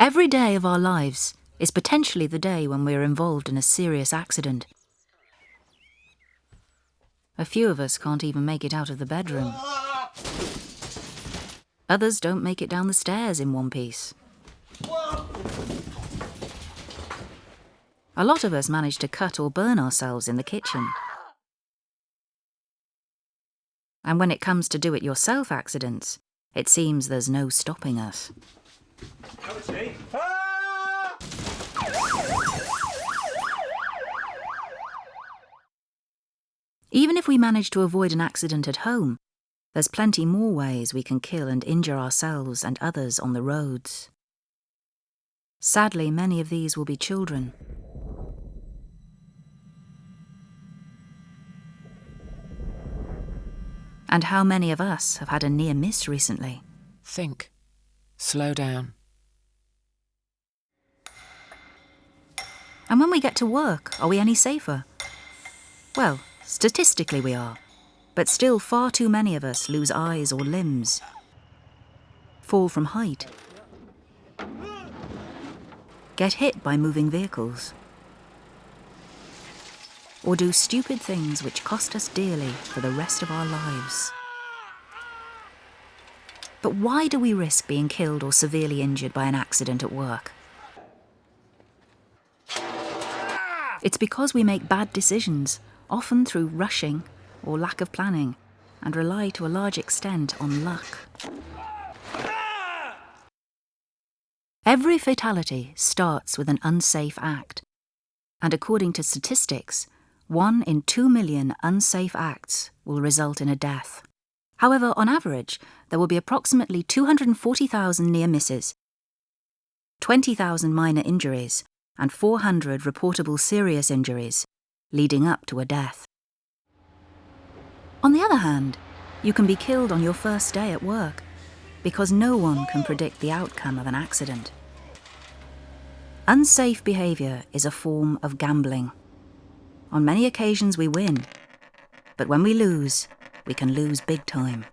Every day of our lives is potentially the day when we are involved in a serious accident. A few of us can't even make it out of the bedroom. Others don't make it down the stairs in one piece. A lot of us manage to cut or burn ourselves in the kitchen. And when it comes to do-it-yourself accidents, it seems there's no stopping us. Even if we manage to avoid an accident at home, there's plenty more ways we can kill and injure ourselves and others on the roads. Sadly, many of these will be children. And how many of us have had a near miss recently? Think. Slow down. And when we get to work, are we any safer? Well, statistically we are, but still far too many of us lose eyes or limbs, fall from height, get hit by moving vehicles, or do stupid things which cost us dearly for the rest of our lives. But why do we risk being killed or severely injured by an accident at work? It's because we make bad decisions, often through rushing or lack of planning, and rely to a large extent on luck. Every fatality starts with an unsafe act, and according to statistics, 1 in 2 million unsafe acts will result in a death. However, on average, there will be approximately 240,000 near misses, 20,000 minor injuries, and 400 reportable serious injuries, leading up to a death. On the other hand, you can be killed on your first day at work, because no one can predict the outcome of an accident. Unsafe behaviour is a form of gambling. On many occasions we win, but when we lose, we can lose big time.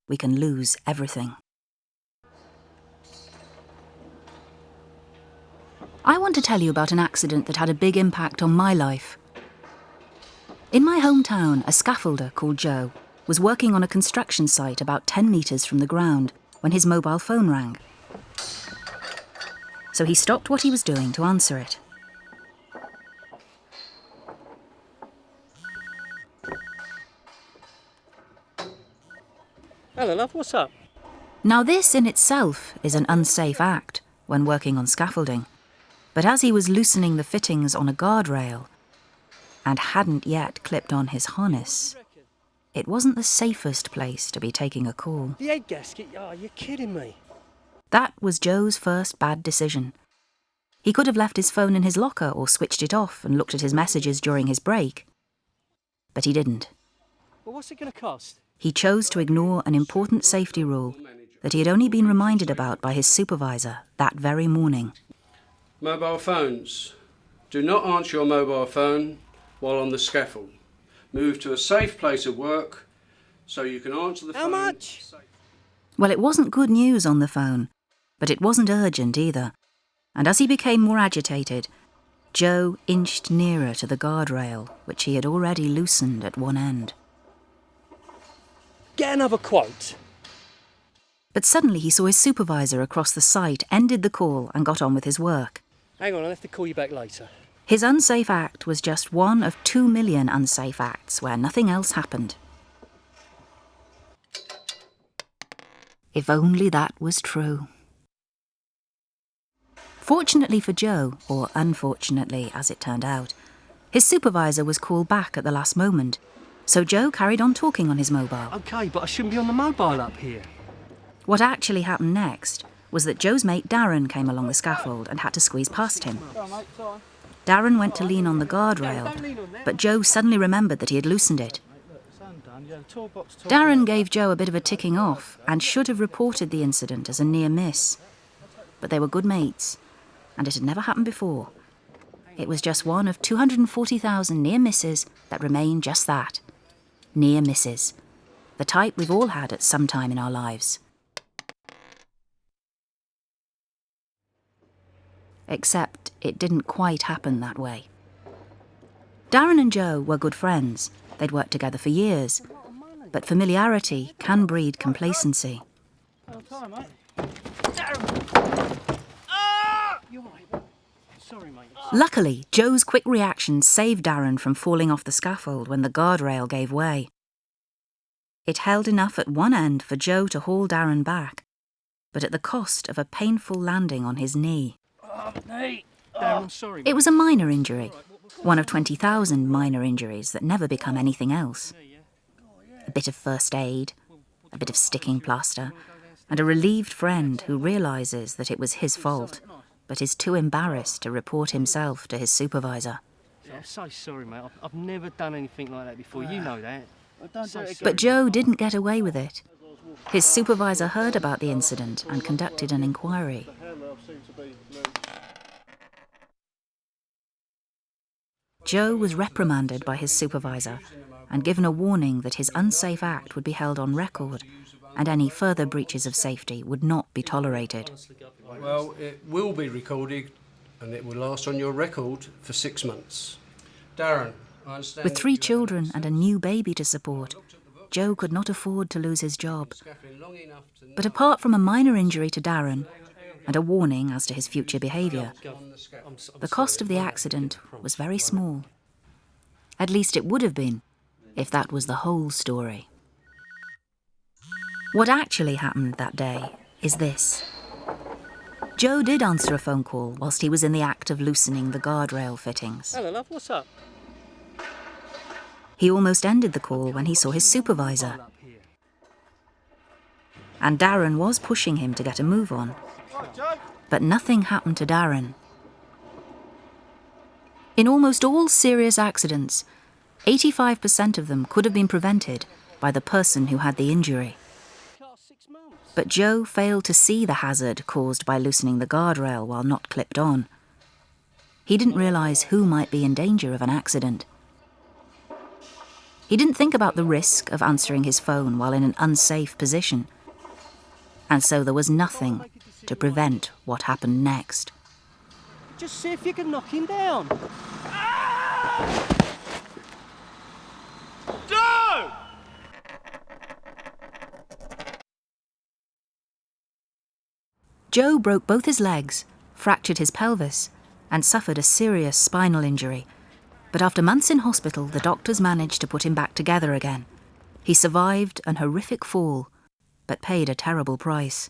We can lose everything. I want to tell you about an accident that had a big impact on my life. In my hometown, a scaffolder called Joe was working on a construction site about 10 metres from the ground when his mobile phone rang. So he stopped what he was doing to answer it. Hello, love, what's up? Now this in itself is an unsafe act when working on scaffolding. But as he was loosening the fittings on a guardrail and hadn't yet clipped on his harness, it wasn't the safest place to be taking a call. The head gasket? Oh, you're kidding me. That was Joe's first bad decision. He could have left his phone in his locker or switched it off and looked at his messages during his break. But he didn't. Well, what's it going to cost? He chose to ignore an important safety rule that he had only been reminded about by his supervisor that very morning. Mobile phones. Do not answer your mobile phone while on the scaffold. Move to a safe place of work so you can answer the phone. How much? Well, it wasn't good news on the phone, but it wasn't urgent either. And as he became more agitated, Joe inched nearer to the guardrail, which he had already loosened at one end. Get another quote. But suddenly he saw his supervisor across the site, ended the call and got on with his work. Hang on, I'll have to call you back later. His unsafe act was just one of 2 million unsafe acts where nothing else happened. If only that was true. Fortunately for Joe, or unfortunately as it turned out, his supervisor was called back at the last moment, so Joe carried on talking on his mobile. OK, but I shouldn't be on the mobile up here. What actually happened next was that Joe's mate Darren came along the scaffold and had to squeeze past him. Darren went to lean on the guardrail, but Joe suddenly remembered that he had loosened it. Darren gave Joe a bit of a ticking off and should have reported the incident as a near miss. But they were good mates, and it had never happened before. It was just one of 240,000 near misses that remain just that. Near misses. The type we've all had at some time in our lives. except it didn't quite happen that way. Darren and Joe were good friends. They'd worked together for years. But familiarity can breed complacency. Sorry, mate. Luckily, Joe's quick reaction saved Darren from falling off the scaffold when the guardrail gave way. It held enough at one end for Joe to haul Darren back, but at the cost of a painful landing on his knee. Darren, I'm sorry. It was a minor injury, one of 20,000 minor injuries that never become anything else. A bit of first aid, a bit of sticking plaster, and a relieved friend who realises that it was his fault, but is too embarrassed to report himself to his supervisor. I'm so sorry, mate. I've never done anything like that before. You know that. But Joe didn't get away with it. His supervisor heard about the incident and conducted an inquiry. Joe was reprimanded by his supervisor and given a warning that his unsafe act would be held on record and any further breaches of safety would not be tolerated. Well, it will be recorded and it will last on your record for 6 months. Darren, I understand... With 3 children and a new baby to support, Joe could not afford to lose his job. But apart from a minor injury to Darren and a warning as to his future behaviour, the cost of the accident was very small. At least it would have been, if that was the whole story. What actually happened that day is this. Joe did answer a phone call whilst he was in the act of loosening the guardrail fittings. Hello, love. What's up? He almost ended the call when he saw his supervisor. And Darren was pushing him to get a move on. But nothing happened to Darren. In almost all serious accidents, 85% of them could have been prevented by the person who had the injury. But Joe failed to see the hazard caused by loosening the guardrail while not clipped on. He didn't realise who might be in danger of an accident. He didn't think about the risk of answering his phone while in an unsafe position. And so there was nothing to prevent what happened next. Just see if you can knock him down. Joe! Joe broke both his legs, fractured his pelvis, and suffered a serious spinal injury. But after months in hospital, the doctors managed to put him back together again. He survived an horrific fall, but paid a terrible price.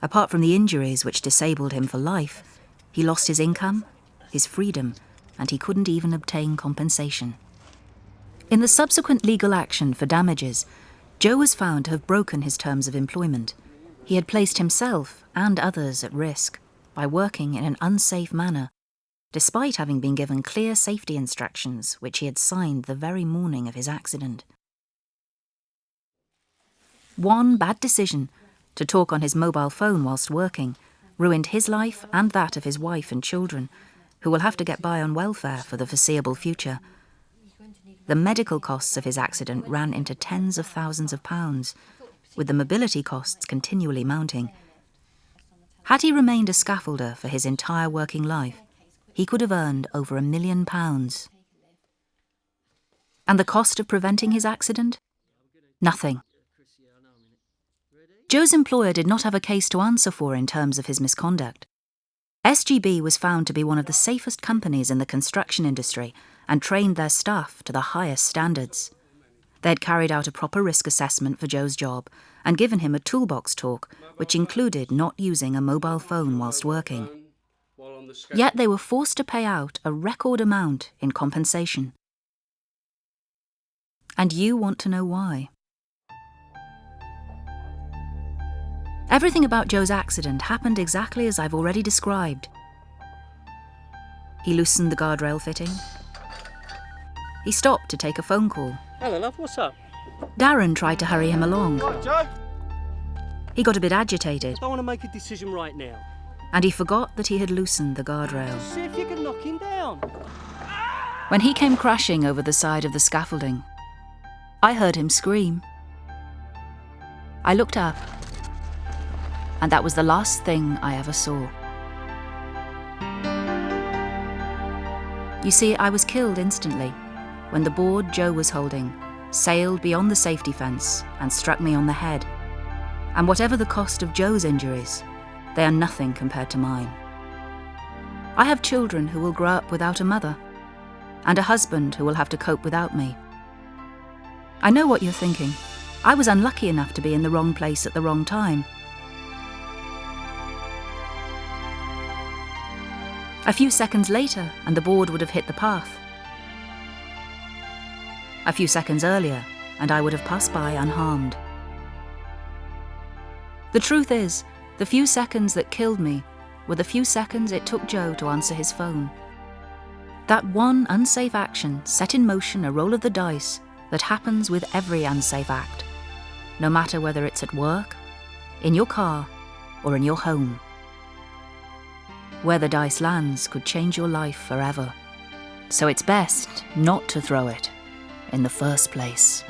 Apart from the injuries which disabled him for life, he lost his income, his freedom, and he couldn't even obtain compensation. In the subsequent legal action for damages, Joe was found to have broken his terms of employment. He had placed himself and others at risk by working in an unsafe manner, despite having been given clear safety instructions which he had signed the very morning of his accident. One bad decision, to talk on his mobile phone whilst working, ruined his life and that of his wife and children, who will have to get by on welfare for the foreseeable future. The medical costs of his accident ran into tens of thousands of pounds, with the mobility costs continually mounting. Had he remained a scaffolder for his entire working life, he could have earned over £1 million. And the cost of preventing his accident? Nothing. Joe's employer did not have a case to answer for in terms of his misconduct. SGB was found to be one of the safest companies in the construction industry and trained their staff to the highest standards. They had carried out a proper risk assessment for Joe's job and given him a toolbox talk, which included not using a mobile phone whilst working. Yet they were forced to pay out a record amount in compensation. And you want to know why. Everything about Joe's accident happened exactly as I've already described. He loosened the guardrail fitting. He stopped to take a phone call. Hello, love. What's up? Darren tried to hurry him along. Right, Joe? He got a bit agitated, I want to make a decision right now. and he forgot that he had loosened the guardrail. Just see if you can knock him down. When he came crashing over the side of the scaffolding, I heard him scream. I looked up, and that was the last thing I ever saw. You see, I was killed instantly when the board Joe was holding sailed beyond the safety fence and struck me on the head. And whatever the cost of Joe's injuries, they are nothing compared to mine. I have children who will grow up without a mother, and a husband who will have to cope without me. I know what you're thinking. I was unlucky enough to be in the wrong place at the wrong time. A few seconds later, and the board would have hit the path. A few seconds earlier, and I would have passed by unharmed. The truth is, the few seconds that killed me were the few seconds it took Joe to answer his phone. That one unsafe action set in motion a roll of the dice that happens with every unsafe act, no matter whether it's at work, in your car, or in your home. Where the dice lands could change your life forever. So it's best not to throw it in the first place.